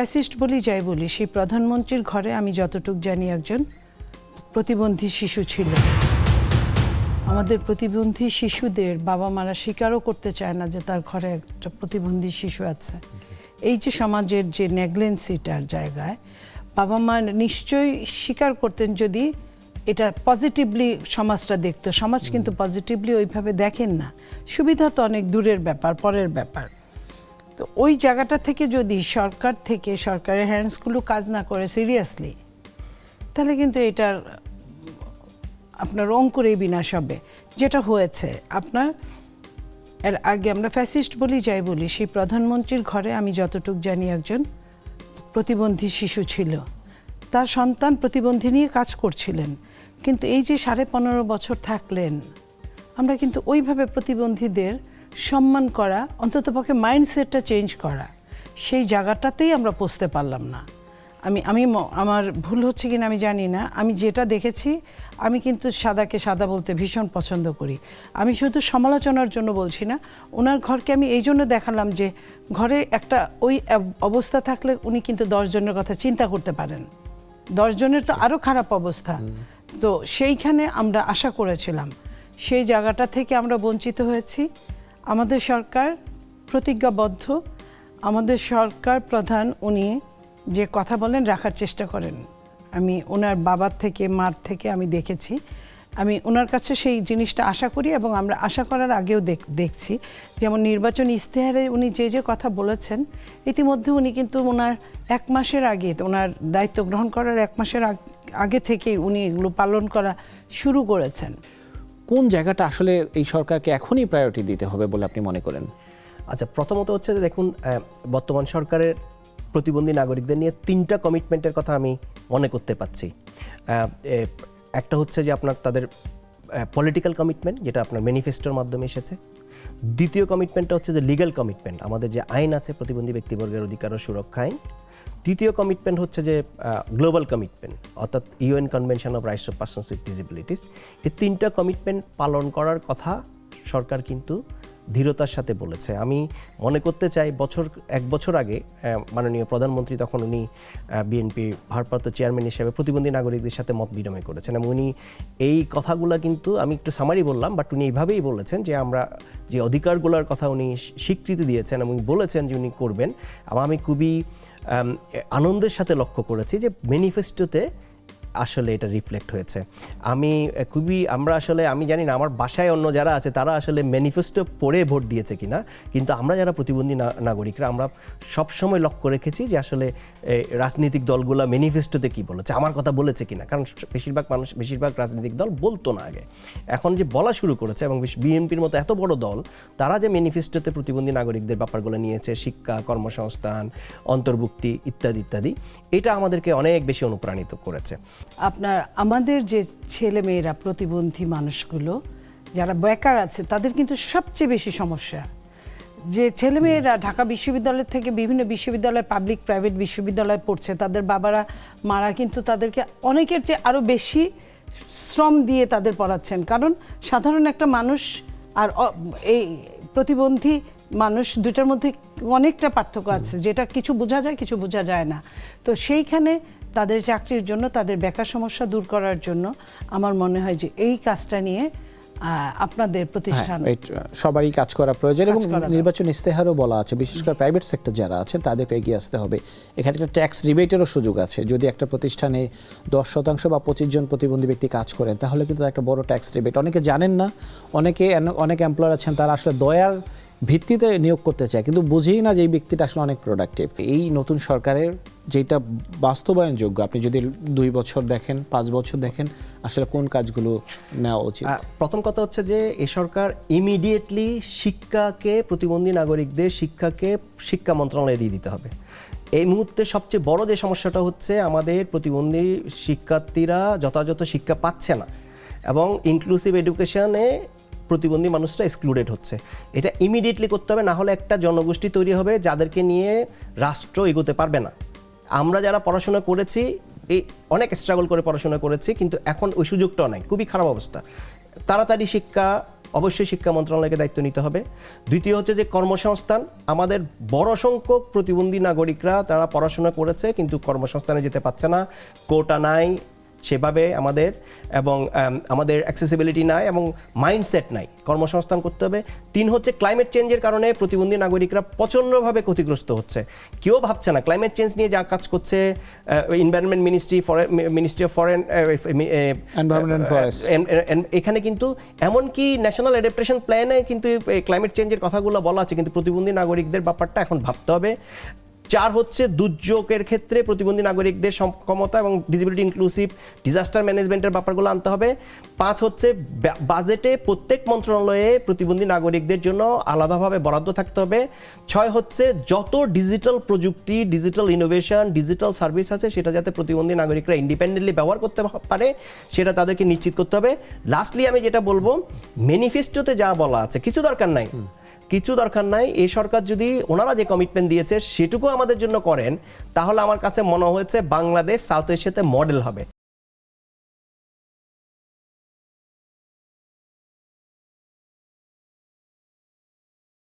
Fascist বলি যাই বলি, সেই প্রধানমন্ত্রীর ঘরে আমি যতটুকু জানি একজন প্রতিবন্ধী শিশু ছিল। আমাদের প্রতিবন্ধী শিশুদের বাবা মারা স্বীকারও করতে চায় না যে তার ঘরে একটা প্রতিবন্ধী শিশু আছে। এই যে সমাজের যে নেগলেন্সিটার জায়গায় বাবা মা নিশ্চয়ই স্বীকার করতেন যদি এটা পজিটিভলি সমাজটা দেখতো। সমাজ কিন্তু পজিটিভলি ওইভাবে দেখেন না। সুবিধা তো অনেক দূরের ব্যাপার, পরের ব্যাপার। তো ওই জায়গাটা থেকে যদি সরকার থেকে সরকারের হ্যান্ডসগুলো কাজ না করে সিরিয়াসলি, তাহলে কিন্তু এটার আপনার অঙ্কুরেই বিনাশ হবে, যেটা হয়েছে। আপনার এর আগে আমরা ফ্যাসিস্ট বলি যাই বলি, সেই প্রধানমন্ত্রীর ঘরে আমি যতটুকু জানি একজন প্রতিবন্ধী শিশু ছিল। তার সন্তান প্রতিবন্ধী নিয়ে কাজ করছিলেন, কিন্তু এই যে 15.5 বছর থাকলেন, আমরা কিন্তু ওইভাবে প্রতিবন্ধীদের সম্মান করা, অন্ততপক্ষে মাইন্ডসেটটা চেঞ্জ করা, সেই জায়গাটাতেই আমরা পৌঁছতে পারলাম না। আমি আমার ভুল হচ্ছে কিনা আমি জানি না। আমি যেটা দেখেছি, আমি কিন্তু সাদাকে সাদা বলতে ভীষণ পছন্দ করি। আমি শুধু সমালোচনার জন্য বলছি না, ওনার ঘরকে আমি এই জন্য দেখালাম যে ঘরে একটা ওই অবস্থা থাকলে উনি কিন্তু 10 জনের কথা চিন্তা করতে পারেন। 10 জনের তো আরও খারাপ অবস্থা। তো সেইখানে আমরা আশা করেছিলাম, সেই জায়গাটা থেকে আমরা বঞ্চিত হয়েছি। আমাদের সরকার প্রতিজ্ঞাবদ্ধ, আমাদের সরকার প্রধান উনি যে কথা বলেন রাখার চেষ্টা করেন। আমি ওনার বাবার থেকে মার থেকে আমি দেখেছি, আমি ওনার কাছে সেই জিনিসটা আশা করি এবং আমরা আশা করার আগেও দেখছি। যেমন নির্বাচন ইশতেহারে উনি যে কথা বলেছেন, ইতিমধ্যে উনি কিন্তু ওনার 1 মাসের আগে, ওনার দায়িত্ব গ্রহণ করার 1 মাসের আগে থেকেই উনি এগুলো পালন করা শুরু করেছেন। কোন জায়গাটা আসলে এই সরকারকে এখনই প্রায়োরিটি দিতে হবে বলে আপনি মনে করেন? আচ্ছা, প্রথমত হচ্ছে যে দেখুন, বর্তমান সরকারের প্রতিবন্ধী নাগরিকদের নিয়ে 3টা কমিটমেন্টের কথা আমি মনে করতে পারছি। একটা হচ্ছে যে আপনার তাদের পলিটিক্যাল কমিটমেন্ট, যেটা আপনার ম্যানিফেস্টোর মাধ্যমে এসেছে। দ্বিতীয় কমিটমেন্টটা হচ্ছে যে লিগ্যাল কমিটমেন্ট, আমাদের যে আইন আছে প্রতিবন্ধী ব্যক্তিবর্গের অধিকার ও সুরক্ষা আইন। তৃতীয় কমিটমেন্ট হচ্ছে যে গ্লোবাল কমিটমেন্ট, অর্থাৎ UN convention of rights of persons with disabilities. এই 3টা কমিটমেন্ট পালন করার কথা সরকার কিন্তু দৃঢ়তার সাথে বলেছে। আমি মনে করতে চাই 1 বছর আগে মাননীয় প্রধানমন্ত্রী, তখন উনি বিএনপি ভারপ্রাপ্ত চেয়ারম্যান হিসেবে প্রতিবন্ধী নাগরিকদের সাথে মত বিনিময় করেছেন এবং উনি এই কথাগুলো কিন্তু, আমি একটু সামারি বললাম, বাট উনি এইভাবেই বলেছেন যে আমরা যে অধিকারগুলোর কথা উনি স্বীকৃতি দিয়েছেন এবং বলেছেন যে উনি করবেন। আমি খুবই আনন্দের সাথে লক্ষ্য করেছি যে ম্যানিফেস্টোতে আসলে এটা রিফ্লেক্ট হয়েছে। আমরা আসলে, আমি জানি না আমার বাসায় অন্য যারা আছে তারা আসলে ম্যানিফেস্টো পড়ে ভোট দিয়েছে কিনা, কিন্তু আমরা যারা প্রতিবন্ধী নাগরিকরা আমরা সবসময় লক্ষ্য রেখেছি যে আসলে রাজনৈতিক দলগুলো ম্যানিফেস্টোতে কি বলেছে, আমার কথা বলেছে কিনা। কারণ বেশিরভাগ রাজনৈতিক দল বলতো না আগে, এখন যে বলা শুরু করেছে এবং বিএনপির মতো এত বড় দল, তারা যে ম্যানিফেস্টোতে প্রতিবন্ধী নাগরিকদের ব্যাপারগুলো নিয়েছে, শিক্ষা, কর্মসংস্থান, অন্তর্ভুক্তি ইত্যাদি ইত্যাদি, এটা আমাদেরকে অনেক বেশি অনুপ্রাণিত করেছে। আমাদের যে ছেলেমেয়েরা প্রতিবন্ধী মানুষগুলো যারা বেকার আছে, তাদের কিন্তু সবচেয়ে বেশি সমস্যা যে ছেলেমেয়েরা ঢাকা বিশ্ববিদ্যালয় থেকে বিভিন্ন বিশ্ববিদ্যালয়, পাবলিক প্রাইভেট বিশ্ববিদ্যালয়ে পড়ছে, তাদের বাবারা মারা কিন্তু তাদেরকে অনেকের চেয়ে আরও বেশি শ্রম দিয়ে তাদের পড়াচ্ছেন। কারণ সাধারণ একটা মানুষ আর এই প্রতিবন্ধী মানুষ, দুটার মধ্যে অনেকটা পার্থক্য আছে, যেটা কিছু বোঝা যায়, কিছু বোঝা যায় না। তো সেইখানে তাদের চাকরির জন্য, তাদের বেকার সমস্যা দূর করার জন্য আমার মনে হয় যে এই কাজটা নিয়ে আপনাদের প্রতিষ্ঠান সবারই কাজ করা প্রয়োজন এবং নির্বাচন ইশতেহারও বলা আছে, বিশেষ করে প্রাইভেট সেক্টর যারা আছে তাদেরকে এগিয়ে আসতে হবে। এখানে একটা ট্যাক্স রিবেটেরও সুযোগ আছে। যদি একটা প্রতিষ্ঠানে 10% বা 25 জন প্রতিবন্ধী ব্যক্তি কাজ করেন, তাহলে কিন্তু একটা বড় ট্যাক্স রিবেট। অনেকে জানেন না, অনেক এমপ্লয়ার আছেন তারা আসলে দয়ার ভিত্তিতে নিয়োগ করতে চায়, কিন্তু বুঝেই না যে এই ব্যক্তিটা আসলে অনেক প্রোডাক্টিভ। এই নতুন সরকারের যেটা বাস্তবায়নযোগ্য, আপনি যদি 2 বছর দেখেন, 5 বছর দেখেন, আসলে কোন কাজগুলো নেওয়া উচিত? প্রথম কথা হচ্ছে যে এই সরকার ইমিডিয়েটলি শিক্ষাকে, প্রতিবন্ধী নাগরিকদের শিক্ষা মন্ত্রণালয়ে দিয়ে দিতে হবে। এই মুহূর্তে সবচেয়ে বড় যে সমস্যাটা হচ্ছে, আমাদের প্রতিবন্ধী শিক্ষার্থীরা যথাযথ শিক্ষা পাচ্ছে না এবং ইনক্লুসিভ এডুকেশনে প্রতিবন্ধী মানুষরা এক্সক্লুডেড হচ্ছে। এটা ইমিডিয়েটলি করতে হবে, না হলে একটা জনগোষ্ঠী তৈরি হবে যাদেরকে নিয়ে রাষ্ট্র এগোতে পারবে না। আমরা যারা পড়াশোনা করেছি, এই অনেক স্ট্রাগল করে পড়াশোনা করেছি, কিন্তু এখন ওই সুযোগটাও নাই, খুবই খারাপ অবস্থা। তাড়াতাড়ি শিক্ষা অবশ্যই শিক্ষা মন্ত্রণালয়কে দায়িত্ব নিতে হবে। দ্বিতীয় হচ্ছে যে কর্মসংস্থান, আমাদের বড় সংখ্যক প্রতিবন্ধী নাগরিকরা তারা পড়াশোনা করেছে কিন্তু কর্মসংস্থানে যেতে পারছে না, কোটা নাই সেভাবে আমাদের, এবং আমাদের অ্যাক্সেসিবিলিটি নাই এবং মাইন্ডসেট নাই, কর্মসংস্থান করতে হবে। 3 হচ্ছে ক্লাইমেট চেঞ্জের কারণে প্রতিবন্ধী নাগরিকরা প্রচণ্ডভাবে ক্ষতিগ্রস্ত হচ্ছে, কেউ ভাবছে না ক্লাইমেট চেঞ্জ নিয়ে যা কাজ করছে এনভায়রনমেন্ট মিনিস্ট্রি অফ ফরেন এখানে কিন্তু এমনকি ন্যাশনাল অ্যাডাপ্টেশন প্ল্যানে কিন্তু ক্লাইমেট চেঞ্জের কথাগুলো বলা আছে, কিন্তু প্রতিবন্ধী নাগরিকদের ব্যাপারটা এখন ভাবতে হবে। 4 হচ্ছে দুর্যোগের ক্ষেত্রে প্রতিবন্ধী নাগরিকদের সক্ষমতা এবং ডিসেবিলিটি ইনক্লুসিভ ডিজাস্টার ম্যানেজমেন্টের ব্যাপারগুলো আনতে হবে। 5 হচ্ছে বাজেটে প্রত্যেক মন্ত্রণালয়ে প্রতিবন্ধী নাগরিকদের জন্য আলাদাভাবে বরাদ্দ থাকতে হবে। 6 হচ্ছে যত ডিজিটাল প্রযুক্তি, ডিজিটাল ইনোভেশন, ডিজিটাল সার্ভিস আছে সেটা যাতে প্রতিবন্ধী নাগরিকরা ইন্ডিপেন্ডেন্টলি ব্যবহার করতে পারে সেটা তাদেরকে নিশ্চিত করতে হবে। লাস্টলি আমি যেটা বলবো, ম্যানিফেস্টোতে যা বলা আছে কিছু দরকার নাই। এই সরকার যদি ওনারা যে কমিটমেন্ট দিয়েছে সেটুকু আমাদের জন্য করেন, তাহলে আমার কাছে মনে হয়েছে বাংলাদেশ সাউথ এশিয়াতে মডেল হবে।